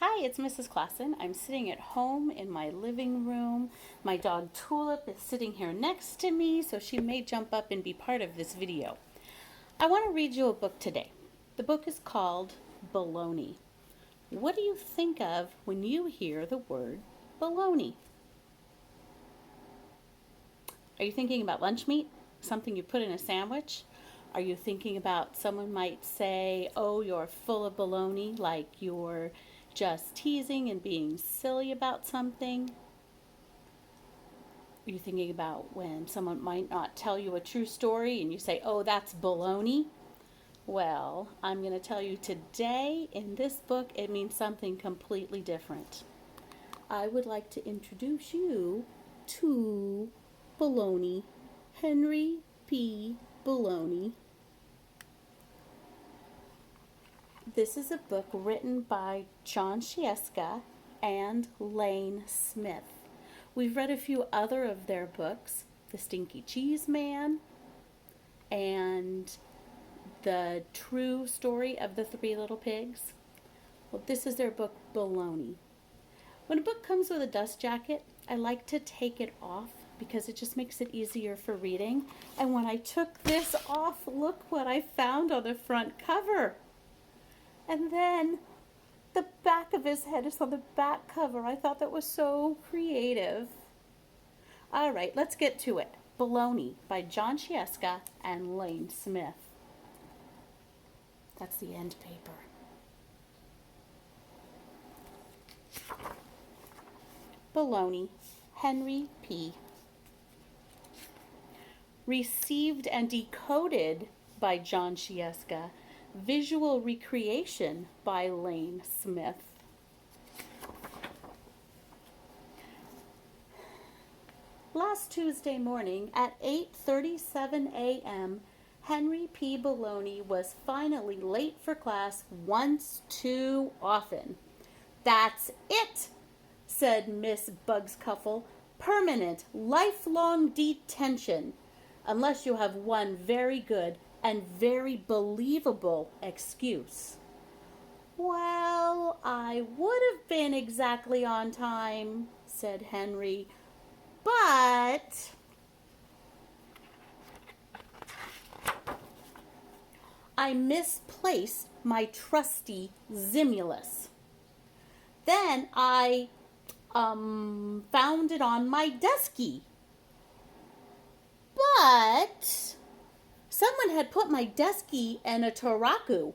Hi, it's Mrs. Claassen. I'm sitting at home in my living room. My dog Tulip is sitting here next to me, so she may jump up and be part of this video. I want to read you a book today. The book is called Baloney. What do you think of when you hear the word baloney? Are you thinking about lunch meat? Something you put in a sandwich? Are you thinking about someone might say, oh, you're full of baloney, like you're just teasing and being silly about something? Are you thinking about when someone might not tell you a true story and you say, oh, that's baloney? Well, I'm going to tell you today in this book it means something completely different. I would like to introduce you to Baloney, Henry P. Baloney. This is a book written by John Sciesca and Lane Smith. We've read a few other of their books, The Stinky Cheese Man and The True Story of the Three Little Pigs. Well, this is their book, Baloney. When a book comes with a dust jacket, I like to take it off because it just makes it easier for reading. And when I took this off, look what I found on the front cover. And then the back of his head is on the back cover. I thought that was so creative. All right, let's get to it. Baloney by John Sciesca and Lane Smith. That's the end paper. Baloney, Henry P. Received and decoded by John Sciesca. Visual recreation by Lane Smith. Last Tuesday morning at 8:37 a.m., Henry P. Baloney was finally late for class once too often. That's it, said Miss Bugscuffle. Permanent, lifelong detention, unless you have one very good and very believable excuse. Well, I would have been exactly on time, said Henry, but I misplaced my trusty Zimulus. Then I found it on my deskie. But someone had put my deskie in a Taraku.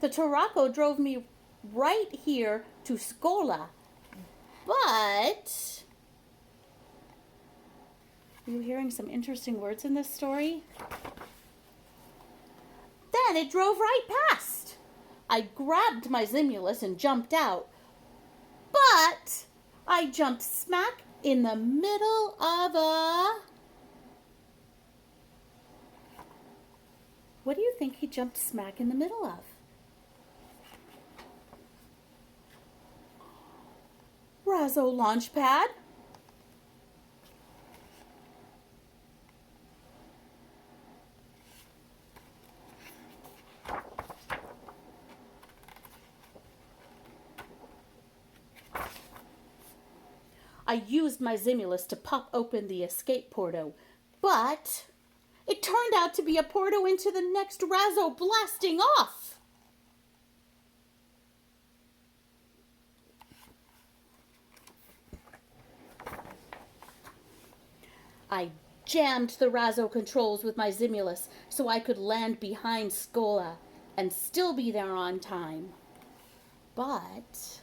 The Taraco drove me right here to Scola. But are you hearing some interesting words in this story? Then it drove right past. I grabbed my Zimulus and jumped out. But I jumped smack in the middle of a... What do you think he jumped smack in the middle of? Razzo launch pad. I used my Zimulus to pop open the escape porto, but it turned out to be a porto into the next Razzo blasting off. I jammed the Razzo controls with my Zimulus so I could land behind Scola and still be there on time. But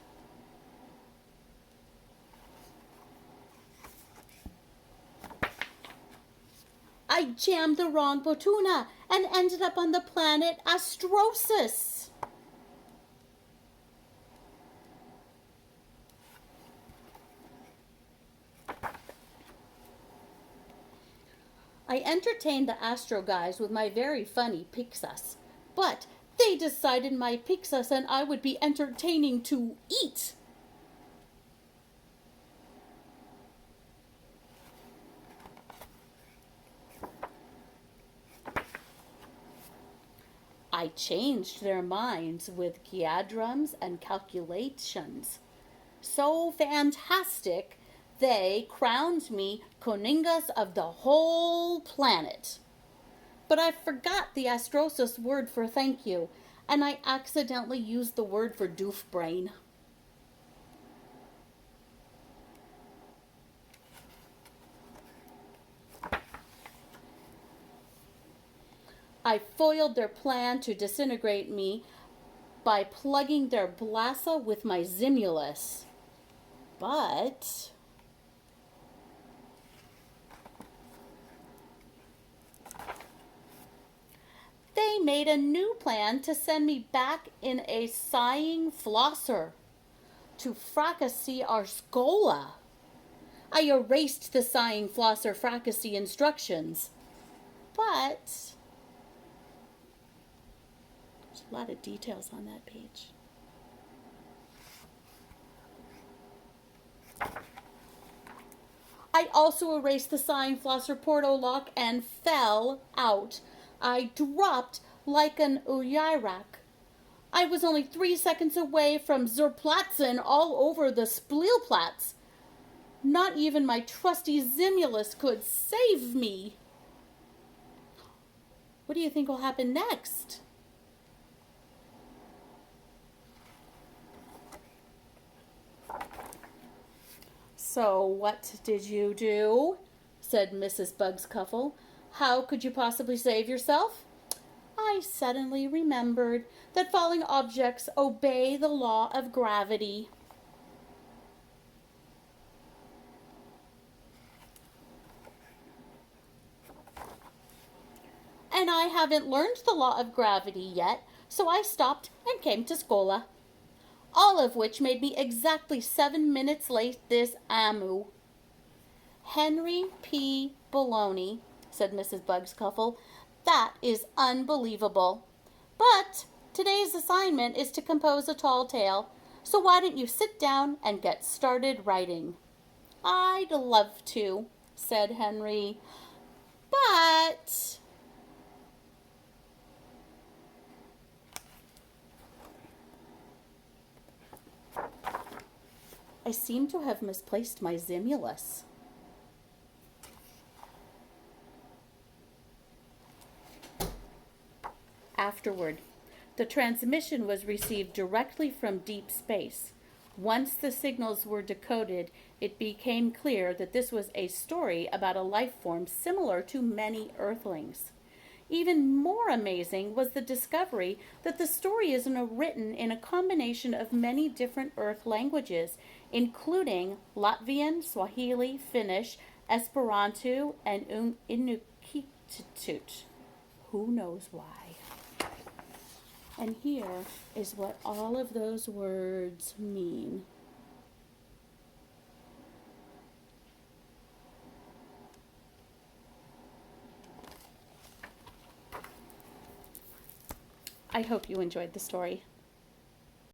I jammed the wrong Botuna and ended up on the planet Astrosis. I entertained the Astro guys with my very funny Pixas, but they decided my Pixas and I would be entertaining to eat. I I changed their minds with gyadrums and calculations. So fantastic, they crowned me Coningus of the whole planet. But I forgot the Astrosis word for thank you, and I accidentally used the word for doof brain. I foiled their plan to disintegrate me by plugging their blassa with my Zimulus. But they made a new plan to send me back in a sighing flosser to fracassee our scola. I erased the sighing flosser fracassee instructions, but there's a lot of details on that page. I also erased the sighing flosser porto lock and fell out. I dropped like an Uyirak. I was only 3 seconds away from Zerplatzen all over the Splielplatz. Not even my trusty Zimulus could save me. What do you think will happen next? So what did you do? Said Mrs. Bugscuffle. How could you possibly save yourself? I suddenly remembered that falling objects obey the law of gravity. And I haven't learned the law of gravity yet, so I stopped and came to Scola. All of which made me exactly 7 minutes late this amu. Henry P. Baloney, said Mrs. Bugscuffle. That is unbelievable. But today's assignment is to compose a tall tale, so why don't you sit down and get started writing? I'd love to, said Henry, but... I seem to have misplaced my Zimulus. Afterward, the transmission was received directly from deep space. Once the signals were decoded, it became clear that this was a story about a life form similar to many Earthlings. Even more amazing was the discovery that the story is written in a combination of many different Earth languages, including Latvian, Swahili, Finnish, Esperanto, and Inuktitut. Who knows why? And here is what all of those words mean. I hope you enjoyed the story.